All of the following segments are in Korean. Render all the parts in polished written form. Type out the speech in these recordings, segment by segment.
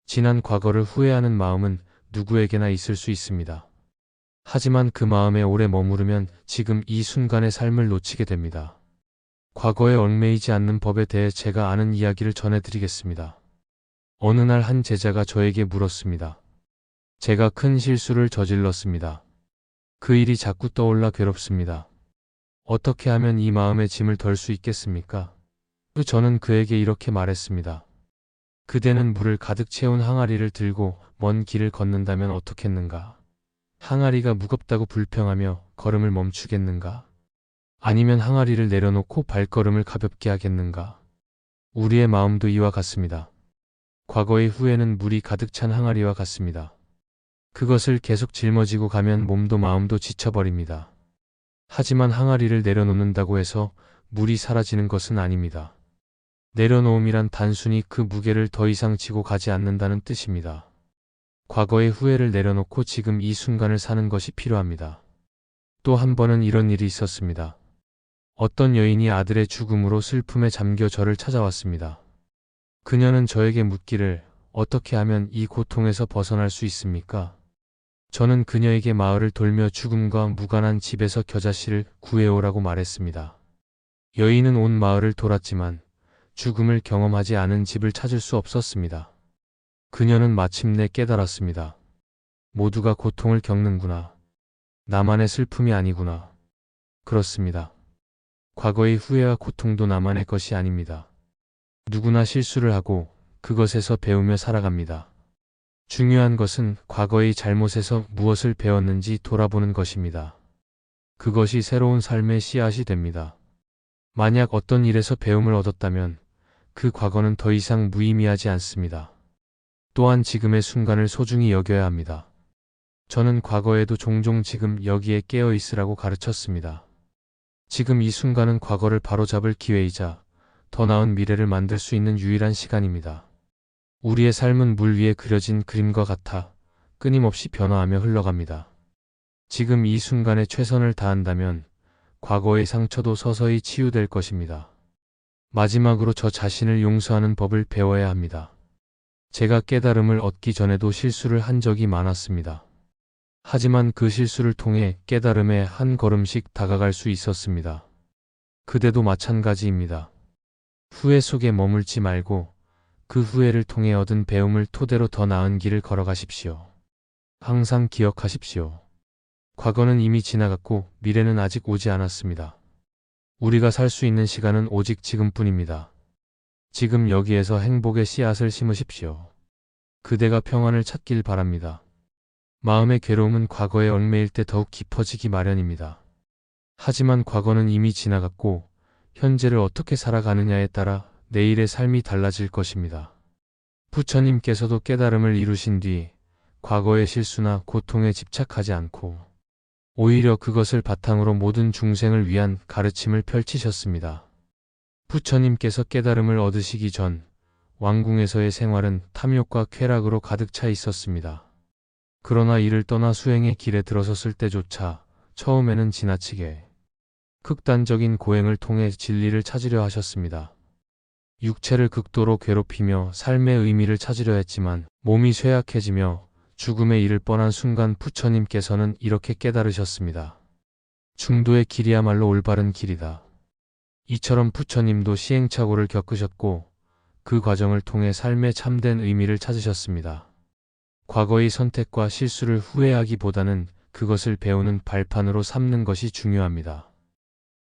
지난 과거를 후회하는 마음은 누구에게나 있을 수 있습니다. 하지만 그 마음에 오래 머무르면 지금 이 순간의 삶을 놓치게 됩니다. 과거에 얽매이지 않는 법에 대해 제가 아는 이야기를 전해드리겠습니다. 어느 날 한 제자가 저에게 물었습니다. 제가 큰 실수를 저질렀습니다. 그 일이 자꾸 떠올라 괴롭습니다. 어떻게 하면 이 마음의 짐을 덜 수 있겠습니까? 저는 그에게 이렇게 말했습니다. 그대는 물을 가득 채운 항아리를 들고 먼 길을 걷는다면 어떻겠는가? 항아리가 무겁다고 불평하며 걸음을 멈추겠는가? 아니면 항아리를 내려놓고 발걸음을 가볍게 하겠는가? 우리의 마음도 이와 같습니다. 과거의 후회는 물이 가득 찬 항아리와 같습니다. 그것을 계속 짊어지고 가면 몸도 마음도 지쳐버립니다. 하지만 항아리를 내려놓는다고 해서 물이 사라지는 것은 아닙니다. 내려놓음이란 단순히 그 무게를 더 이상 지고 가지 않는다는 뜻입니다. 과거의 후회를 내려놓고 지금 이 순간을 사는 것이 필요합니다. 또 한 번은 이런 일이 있었습니다. 어떤 여인이 아들의 죽음으로 슬픔에 잠겨 저를 찾아왔습니다. 그녀는 저에게 묻기를 어떻게 하면 이 고통에서 벗어날 수 있습니까? 저는 그녀에게 마을을 돌며 죽음과 무관한 집에서 겨자씨를 구해오라고 말했습니다. 여인은 온 마을을 돌았지만 죽음을 경험하지 않은 집을 찾을 수 없었습니다. 그녀는 마침내 깨달았습니다. 모두가 고통을 겪는구나. 나만의 슬픔이 아니구나. 그렇습니다. 과거의 후회와 고통도 나만의 것이 아닙니다. 누구나 실수를 하고 그것에서 배우며 살아갑니다. 중요한 것은 과거의 잘못에서 무엇을 배웠는지 돌아보는 것입니다. 그것이 새로운 삶의 씨앗이 됩니다. 만약 어떤 일에서 배움을 얻었다면 그 과거는 더 이상 무의미하지 않습니다. 또한 지금의 순간을 소중히 여겨야 합니다. 저는 과거에도 종종 지금 여기에 깨어 있으라고 가르쳤습니다. 지금 이 순간은 과거를 바로잡을 기회이자 더 나은 미래를 만들 수 있는 유일한 시간입니다. 우리의 삶은 물 위에 그려진 그림과 같아 끊임없이 변화하며 흘러갑니다. 지금 이 순간에 최선을 다한다면 과거의 상처도 서서히 치유될 것입니다. 마지막으로 저 자신을 용서하는 법을 배워야 합니다. 제가 깨달음을 얻기 전에도 실수를 한 적이 많았습니다. 하지만 그 실수를 통해 깨달음에 한 걸음씩 다가갈 수 있었습니다. 그대도 마찬가지입니다. 후회 속에 머물지 말고 그 후회를 통해 얻은 배움을 토대로 더 나은 길을 걸어가십시오. 항상 기억하십시오. 과거는 이미 지나갔고 미래는 아직 오지 않았습니다. 우리가 살 수 있는 시간은 오직 지금뿐입니다. 지금 여기에서 행복의 씨앗을 심으십시오. 그대가 평안을 찾길 바랍니다. 마음의 괴로움은 과거에 얽매일 때 더욱 깊어지기 마련입니다. 하지만 과거는 이미 지나갔고 현재를 어떻게 살아가느냐에 따라 내일의 삶이 달라질 것입니다. 부처님께서도 깨달음을 이루신 뒤 과거의 실수나 고통에 집착하지 않고 오히려 그것을 바탕으로 모든 중생을 위한 가르침을 펼치셨습니다. 부처님께서 깨달음을 얻으시기 전 왕궁에서의 생활은 탐욕과 쾌락으로 가득 차 있었습니다. 그러나 이를 떠나 수행의 길에 들어섰을 때조차 처음에는 지나치게 극단적인 고행을 통해 진리를 찾으려 하셨습니다. 육체를 극도로 괴롭히며 삶의 의미를 찾으려 했지만 몸이 쇠약해지며 죽음에 이를 뻔한 순간 부처님께서는 이렇게 깨달으셨습니다. 중도의 길이야말로 올바른 길이다. 이처럼 부처님도 시행착오를 겪으셨고 그 과정을 통해 삶의 참된 의미를 찾으셨습니다. 과거의 선택과 실수를 후회하기보다는 그것을 배우는 발판으로 삼는 것이 중요합니다.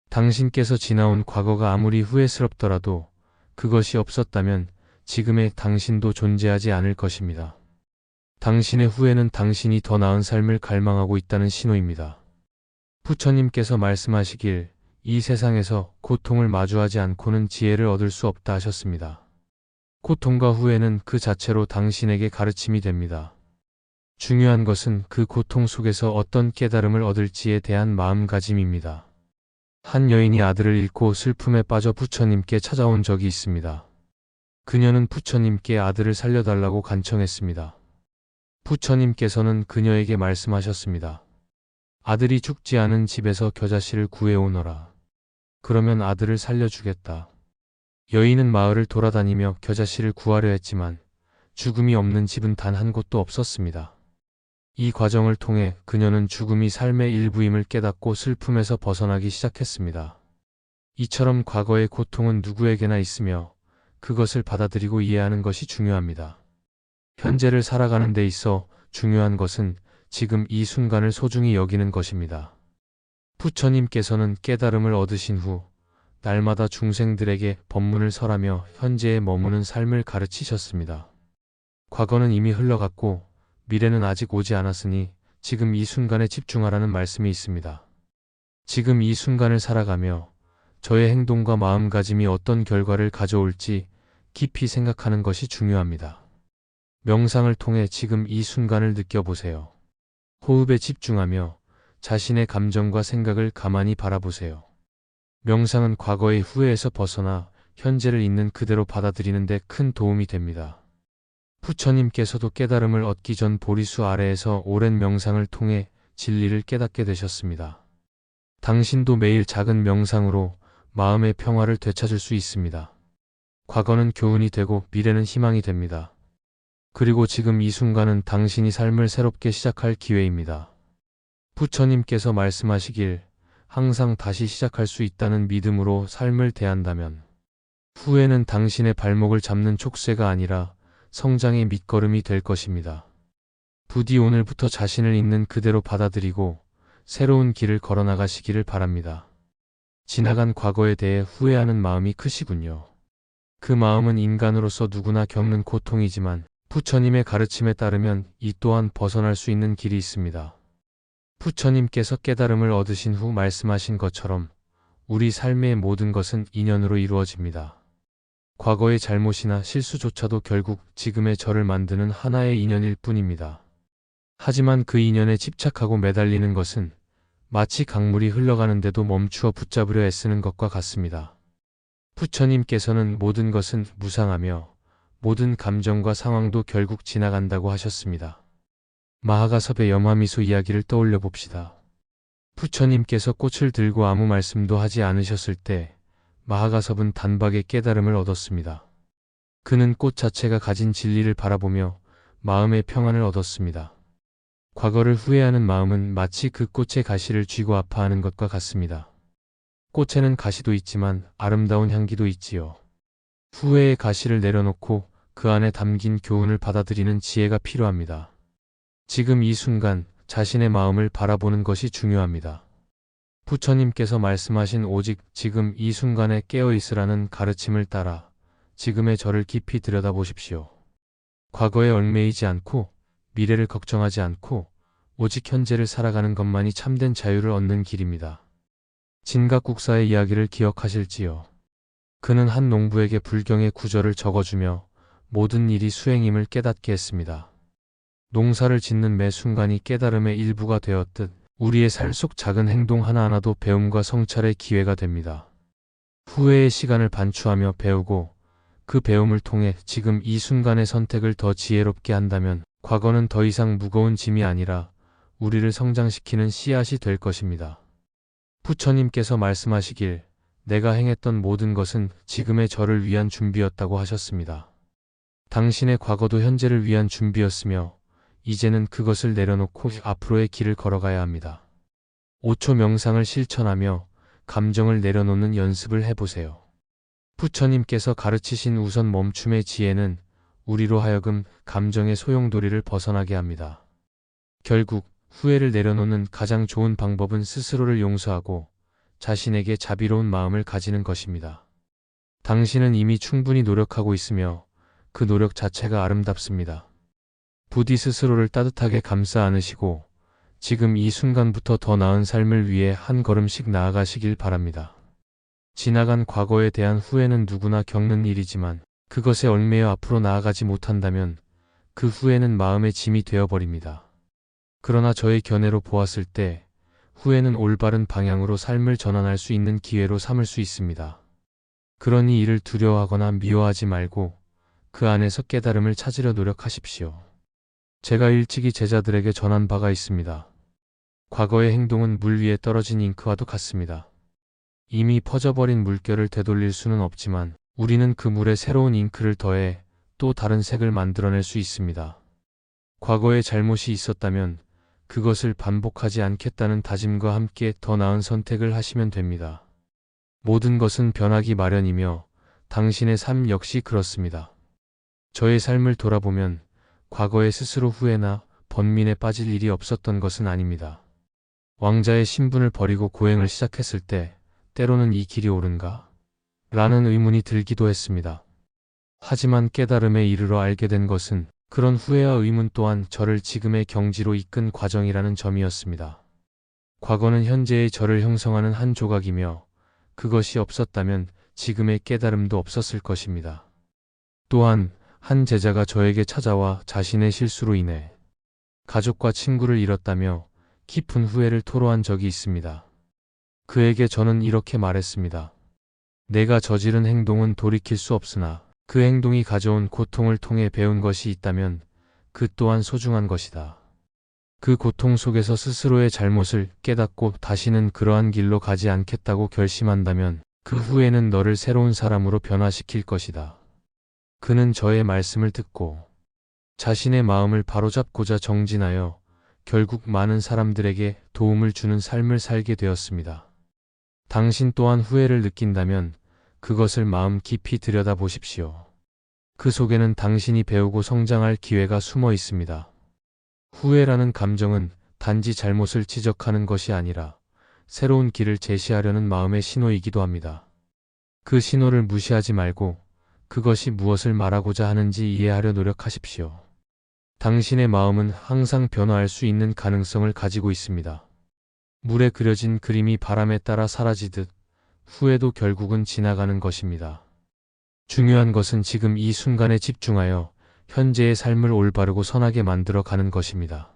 당신께서 지나온 과거가 아무리 후회스럽더라도 그것이 없었다면 지금의 당신도 존재하지 않을 것입니다. 당신의 후회는 당신이 더 나은 삶을 갈망하고 있다는 신호입니다. 부처님께서 말씀하시길 이 세상에서 고통을 마주하지 않고는 지혜를 얻을 수 없다 하셨습니다. 고통과 후회는 그 자체로 당신에게 가르침이 됩니다. 중요한 것은 그 고통 속에서 어떤 깨달음을 얻을지에 대한 마음가짐입니다. 한 여인이 아들을 잃고 슬픔에 빠져 부처님께 찾아온 적이 있습니다. 그녀는 부처님께 아들을 살려달라고 간청했습니다. 부처님께서는 그녀에게 말씀하셨습니다. 아들이 죽지 않은 집에서 겨자씨를 구해오너라. 그러면 아들을 살려주겠다. 여인은 마을을 돌아다니며 겨자씨를 구하려 했지만 죽음이 없는 집은 단 한 곳도 없었습니다. 이 과정을 통해 그녀는 죽음이 삶의 일부임을 깨닫고 슬픔에서 벗어나기 시작했습니다. 이처럼 과거의 고통은 누구에게나 있으며 그것을 받아들이고 이해하는 것이 중요합니다. 현재를 살아가는 데 있어 중요한 것은 지금 이 순간을 소중히 여기는 것입니다. 부처님께서는 깨달음을 얻으신 후 날마다 중생들에게 법문을 설하며 현재에 머무는 삶을 가르치셨습니다. 과거는 이미 흘러갔고 미래는 아직 오지 않았으니 지금 이 순간에 집중하라는 말씀이 있습니다. 지금 이 순간을 살아가며 저의 행동과 마음가짐이 어떤 결과를 가져올지 깊이 생각하는 것이 중요합니다. 명상을 통해 지금 이 순간을 느껴보세요. 호흡에 집중하며 자신의 감정과 생각을 가만히 바라보세요. 명상은 과거의 후회에서 벗어나 현재를 있는 그대로 받아들이는 데 큰 도움이 됩니다. 부처님께서도 깨달음을 얻기 전 보리수 아래에서 오랜 명상을 통해 진리를 깨닫게 되셨습니다. 당신도 매일 작은 명상으로 마음의 평화를 되찾을 수 있습니다. 과거는 교훈이 되고 미래는 희망이 됩니다. 그리고 지금 이 순간은 당신이 삶을 새롭게 시작할 기회입니다. 부처님께서 말씀하시길 항상 다시 시작할 수 있다는 믿음으로 삶을 대한다면 후회는 당신의 발목을 잡는 촉새가 아니라 성장의 밑거름이 될 것입니다. 부디 오늘부터 자신을 있는 그대로 받아들이고 새로운 길을 걸어나가시기를 바랍니다. 지나간 과거에 대해 후회하는 마음이 크시군요. 그 마음은 인간으로서 누구나 겪는 고통이지만 부처님의 가르침에 따르면 이 또한 벗어날 수 있는 길이 있습니다. 부처님께서 깨달음을 얻으신 후 말씀하신 것처럼 우리 삶의 모든 것은 인연으로 이루어집니다. 과거의 잘못이나 실수조차도 결국 지금의 저를 만드는 하나의 인연일 뿐입니다. 하지만 그 인연에 집착하고 매달리는 것은 마치 강물이 흘러가는데도 멈추어 붙잡으려 애쓰는 것과 같습니다. 부처님께서는 모든 것은 무상하며 모든 감정과 상황도 결국 지나간다고 하셨습니다. 마하가섭의 염화미소 이야기를 떠올려 봅시다. 부처님께서 꽃을 들고 아무 말씀도 하지 않으셨을 때 마하가섭은 단박에 깨달음을 얻었습니다. 그는 꽃 자체가 가진 진리를 바라보며 마음의 평안을 얻었습니다. 과거를 후회하는 마음은 마치 그 꽃의 가시를 쥐고 아파하는 것과 같습니다. 꽃에는 가시도 있지만 아름다운 향기도 있지요. 후회의 가시를 내려놓고 그 안에 담긴 교훈을 받아들이는 지혜가 필요합니다. 지금 이 순간 자신의 마음을 바라보는 것이 중요합니다. 부처님께서 말씀하신 오직 지금 이 순간에 깨어있으라는 가르침을 따라 지금의 저를 깊이 들여다보십시오. 과거에 얽매이지 않고 미래를 걱정하지 않고 오직 현재를 살아가는 것만이 참된 자유를 얻는 길입니다. 진각국사의 이야기를 기억하실지요? 그는 한 농부에게 불경의 구절을 적어주며 모든 일이 수행임을 깨닫게 했습니다. 농사를 짓는 매 순간이 깨달음의 일부가 되었듯 우리의 삶 속 작은 행동 하나하나도 배움과 성찰의 기회가 됩니다. 후회의 시간을 반추하며 배우고 그 배움을 통해 지금 이 순간의 선택을 더 지혜롭게 한다면 과거는 더 이상 무거운 짐이 아니라 우리를 성장시키는 씨앗이 될 것입니다. 부처님께서 말씀하시길 내가 행했던 모든 것은 지금의 저를 위한 준비였다고 하셨습니다. 당신의 과거도 현재를 위한 준비였으며 이제는 그것을 내려놓고 앞으로의 길을 걸어가야 합니다. 5초 명상을 실천하며 감정을 내려놓는 연습을 해보세요. 부처님께서 가르치신 우선 멈춤의 지혜는 우리로 하여금 감정의 소용돌이를 벗어나게 합니다. 결국 후회를 내려놓는 가장 좋은 방법은 스스로를 용서하고 자신에게 자비로운 마음을 가지는 것입니다. 당신은 이미 충분히 노력하고 있으며 그 노력 자체가 아름답습니다. 부디 스스로를 따뜻하게 감싸 안으시고 지금 이 순간부터 더 나은 삶을 위해 한 걸음씩 나아가시길 바랍니다. 지나간 과거에 대한 후회는 누구나 겪는 일이지만 그것에 얽매여 앞으로 나아가지 못한다면 그 후회는 마음의 짐이 되어버립니다. 그러나 저의 견해로 보았을 때 후회는 올바른 방향으로 삶을 전환할 수 있는 기회로 삼을 수 있습니다. 그러니 이를 두려워하거나 미워하지 말고 그 안에서 깨달음을 찾으려 노력하십시오. 제가 일찍이 제자들에게 전한 바가 있습니다. 과거의 행동은 물 위에 떨어진 잉크와도 같습니다. 이미 퍼져버린 물결을 되돌릴 수는 없지만 우리는 그 물에 새로운 잉크를 더해 또 다른 색을 만들어낼 수 있습니다. 과거에 잘못이 있었다면 그것을 반복하지 않겠다는 다짐과 함께 더 나은 선택을 하시면 됩니다. 모든 것은 변하기 마련이며 당신의 삶 역시 그렇습니다. 저의 삶을 돌아보면 과거에 스스로 후회나 번민에 빠질 일이 없었던 것은 아닙니다. 왕자의 신분을 버리고 고행을 시작했을 때 때로는 이 길이 옳은가? 라는 의문이 들기도 했습니다. 하지만 깨달음에 이르러 알게 된 것은 그런 후회와 의문 또한 저를 지금의 경지로 이끈 과정이라는 점이었습니다. 과거는 현재의 저를 형성하는 한 조각이며 그것이 없었다면 지금의 깨달음도 없었을 것입니다. 또한 한 제자가 저에게 찾아와 자신의 실수로 인해 가족과 친구를 잃었다며 깊은 후회를 토로한 적이 있습니다. 그에게 저는 이렇게 말했습니다. 내가 저지른 행동은 돌이킬 수 없으나 그 행동이 가져온 고통을 통해 배운 것이 있다면 그 또한 소중한 것이다. 그 고통 속에서 스스로의 잘못을 깨닫고 다시는 그러한 길로 가지 않겠다고 결심한다면 그 후에는 너를 새로운 사람으로 변화시킬 것이다. 그는 저의 말씀을 듣고 자신의 마음을 바로잡고자 정진하여 결국 많은 사람들에게 도움을 주는 삶을 살게 되었습니다. 당신 또한 후회를 느낀다면 그것을 마음 깊이 들여다보십시오. 그 속에는 당신이 배우고 성장할 기회가 숨어 있습니다. 후회라는 감정은 단지 잘못을 지적하는 것이 아니라 새로운 길을 제시하려는 마음의 신호이기도 합니다. 그 신호를 무시하지 말고 그것이 무엇을 말하고자 하는지 이해하려 노력하십시오. 당신의 마음은 항상 변화할 수 있는 가능성을 가지고 있습니다. 물에 그려진 그림이 바람에 따라 사라지듯 후회도 결국은 지나가는 것입니다. 중요한 것은 지금 이 순간에 집중하여 현재의 삶을 올바르고 선하게 만들어 가는 것입니다.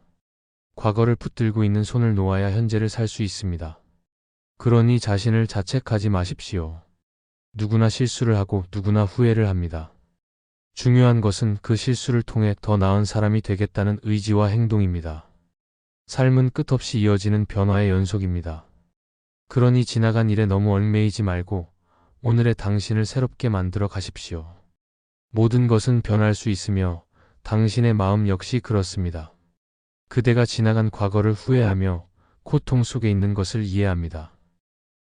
과거를 붙들고 있는 손을 놓아야 현재를 살 수 있습니다. 그러니 자신을 자책하지 마십시오. 누구나 실수를 하고 누구나 후회를 합니다. 중요한 것은 그 실수를 통해 더 나은 사람이 되겠다는 의지와 행동입니다. 삶은 끝없이 이어지는 변화의 연속입니다. 그러니 지나간 일에 너무 얽매이지 말고 오늘의 당신을 새롭게 만들어 가십시오. 모든 것은 변할 수 있으며 당신의 마음 역시 그렇습니다. 그대가 지나간 과거를 후회하며 고통 속에 있는 것을 이해합니다.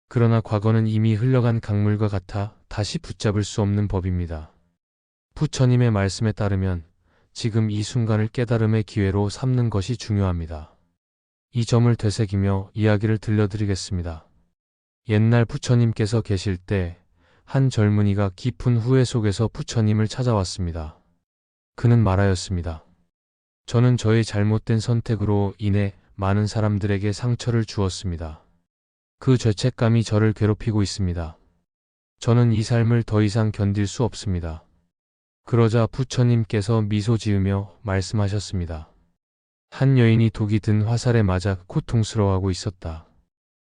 그러나 과거는 이미 흘러간 강물과 같아 다시 붙잡을 수 없는 법입니다. 부처님의 말씀에 따르면 지금 이 순간을 깨달음의 기회로 삼는 것이 중요합니다. 이 점을 되새기며 이야기를 들려드리겠습니다. 옛날 부처님께서 계실 때 한 젊은이가 깊은 후회 속에서 부처님을 찾아왔습니다. 그는 말하였습니다. 저는 저의 잘못된 선택으로 인해 많은 사람들에게 상처를 주었습니다. 그 죄책감이 저를 괴롭히고 있습니다. 저는 이 삶을 더 이상 견딜 수 없습니다. 그러자 부처님께서 미소 지으며 말씀하셨습니다. 한 여인이 독이 든 화살에 맞아 고통스러워하고 있었다.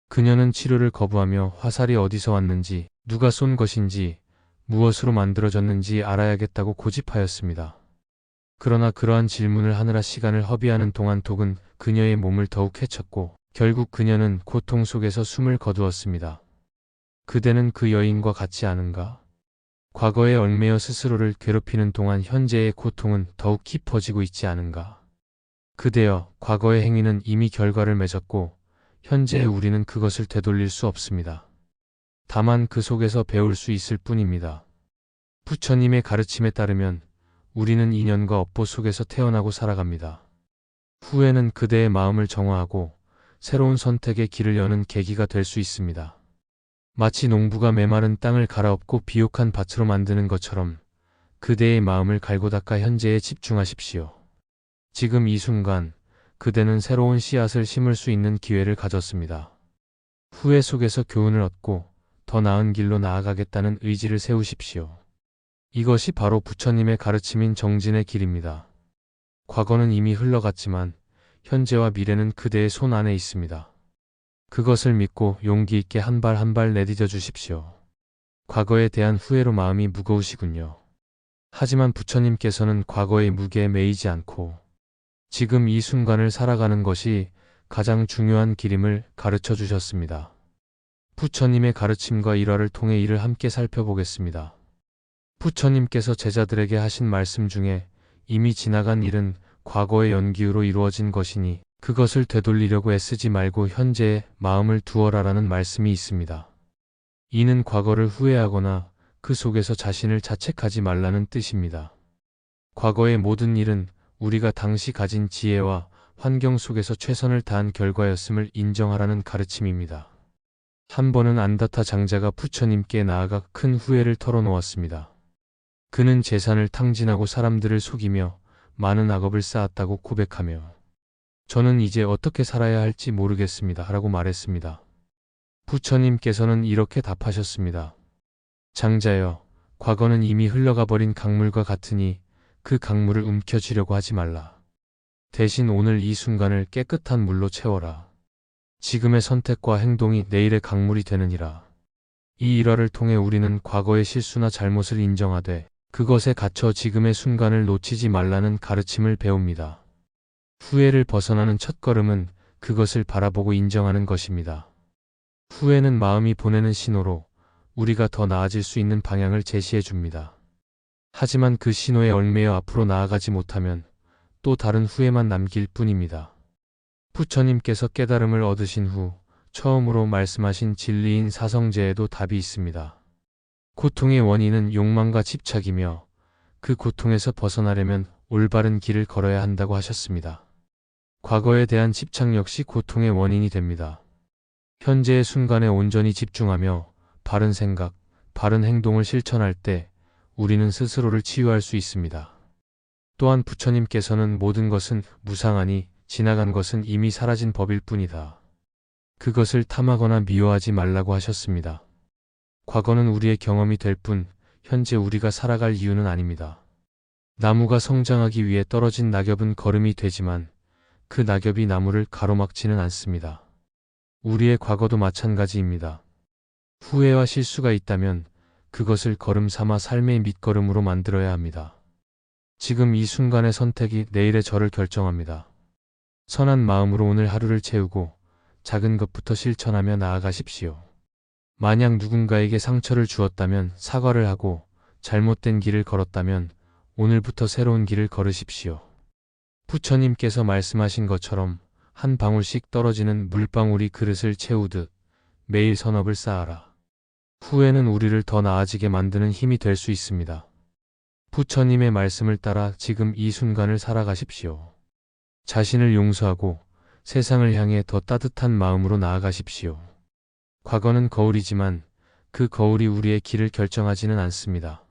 그녀는 치료를 거부하며 화살이 어디서 왔는지, 누가 쏜 것인지, 무엇으로 만들어졌는지 알아야겠다고 고집하였습니다. 그러나 그러한 질문을 하느라 시간을 허비하는 동안 독은 그녀의 몸을 더욱 해쳤고 결국 그녀는 고통 속에서 숨을 거두었습니다. 그대는 그 여인과 같지 않은가? 과거에 얽매여 스스로를 괴롭히는 동안 현재의 고통은 더욱 깊어지고 있지 않은가? 그대여, 과거의 행위는 이미 결과를 맺었고 현재의 우리는 그것을 되돌릴 수 없습니다. 다만 그 속에서 배울 수 있을 뿐입니다. 부처님의 가르침에 따르면 우리는 인연과 업보 속에서 태어나고 살아갑니다. 후회는 그대의 마음을 정화하고 새로운 선택의 길을 여는 계기가 될 수 있습니다. 마치 농부가 메마른 땅을 갈아엎고 비옥한 밭으로 만드는 것처럼 그대의 마음을 갈고 닦아 현재에 집중하십시오. 지금 이 순간 그대는 새로운 씨앗을 심을 수 있는 기회를 가졌습니다. 후회 속에서 교훈을 얻고 더 나은 길로 나아가겠다는 의지를 세우십시오. 이것이 바로 부처님의 가르침인 정진의 길입니다. 과거는 이미 흘러갔지만 현재와 미래는 그대의 손 안에 있습니다. 그것을 믿고 용기 있게 한 발 한 발 내디뎌 주십시오. 과거에 대한 후회로 마음이 무거우시군요. 하지만 부처님께서는 과거의 무게에 매이지 않고 지금 이 순간을 살아가는 것이 가장 중요한 길임을 가르쳐 주셨습니다. 부처님의 가르침과 일화를 통해 이를 함께 살펴보겠습니다. 부처님께서 제자들에게 하신 말씀 중에 이미 지나간 일은 과거의 연기로 이루어진 것이니 그것을 되돌리려고 애쓰지 말고 현재에 마음을 두어라라는 말씀이 있습니다. 이는 과거를 후회하거나 그 속에서 자신을 자책하지 말라는 뜻입니다. 과거의 모든 일은 우리가 당시 가진 지혜와 환경 속에서 최선을 다한 결과였음을 인정하라는 가르침입니다. 한 번은 안다타 장자가 부처님께 나아가 큰 후회를 털어놓았습니다. 그는 재산을 탕진하고 사람들을 속이며 많은 악업을 쌓았다고 고백하며 저는 이제 어떻게 살아야 할지 모르겠습니다 라고 말했습니다. 부처님께서는 이렇게 답하셨습니다. 장자여, 과거는 이미 흘러가 버린 강물과 같으니 그 강물을 움켜쥐려고 하지 말라. 대신 오늘 이 순간을 깨끗한 물로 채워라. 지금의 선택과 행동이 내일의 강물이 되느니라. 이 일화를 통해 우리는 과거의 실수나 잘못을 인정하되 그것에 갇혀 지금의 순간을 놓치지 말라는 가르침을 배웁니다. 후회를 벗어나는 첫걸음은 그것을 바라보고 인정하는 것입니다. 후회는 마음이 보내는 신호로 우리가 더 나아질 수 있는 방향을 제시해 줍니다. 하지만 그 신호에 얽매여 앞으로 나아가지 못하면 또 다른 후회만 남길 뿐입니다. 부처님께서 깨달음을 얻으신 후 처음으로 말씀하신 진리인 사성제에도 답이 있습니다. 고통의 원인은 욕망과 집착이며 그 고통에서 벗어나려면 올바른 길을 걸어야 한다고 하셨습니다. 과거에 대한 집착 역시 고통의 원인이 됩니다. 현재의 순간에 온전히 집중하며 바른 생각, 바른 행동을 실천할 때 우리는 스스로를 치유할 수 있습니다. 또한 부처님께서는 모든 것은 무상하니 지나간 것은 이미 사라진 법일 뿐이다. 그것을 탐하거나 미워하지 말라고 하셨습니다. 과거는 우리의 경험이 될 뿐 현재 우리가 살아갈 이유는 아닙니다. 나무가 성장하기 위해 떨어진 낙엽은 거름이 되지만 그 낙엽이 나무를 가로막지는 않습니다. 우리의 과거도 마찬가지입니다. 후회와 실수가 있다면 그것을 걸음 삼아 삶의 밑거름으로 만들어야 합니다. 지금 이 순간의 선택이 내일의 저를 결정합니다. 선한 마음으로 오늘 하루를 채우고 작은 것부터 실천하며 나아가십시오. 만약 누군가에게 상처를 주었다면 사과를 하고 잘못된 길을 걸었다면 오늘부터 새로운 길을 걸으십시오. 부처님께서 말씀하신 것처럼 한 방울씩 떨어지는 물방울이 그릇을 채우듯 매일 선업을 쌓아라. 후회는 우리를 더 나아지게 만드는 힘이 될 수 있습니다. 부처님의 말씀을 따라 지금 이 순간을 살아가십시오. 자신을 용서하고 세상을 향해 더 따뜻한 마음으로 나아가십시오. 과거는 거울이지만 그 거울이 우리의 길을 결정하지는 않습니다.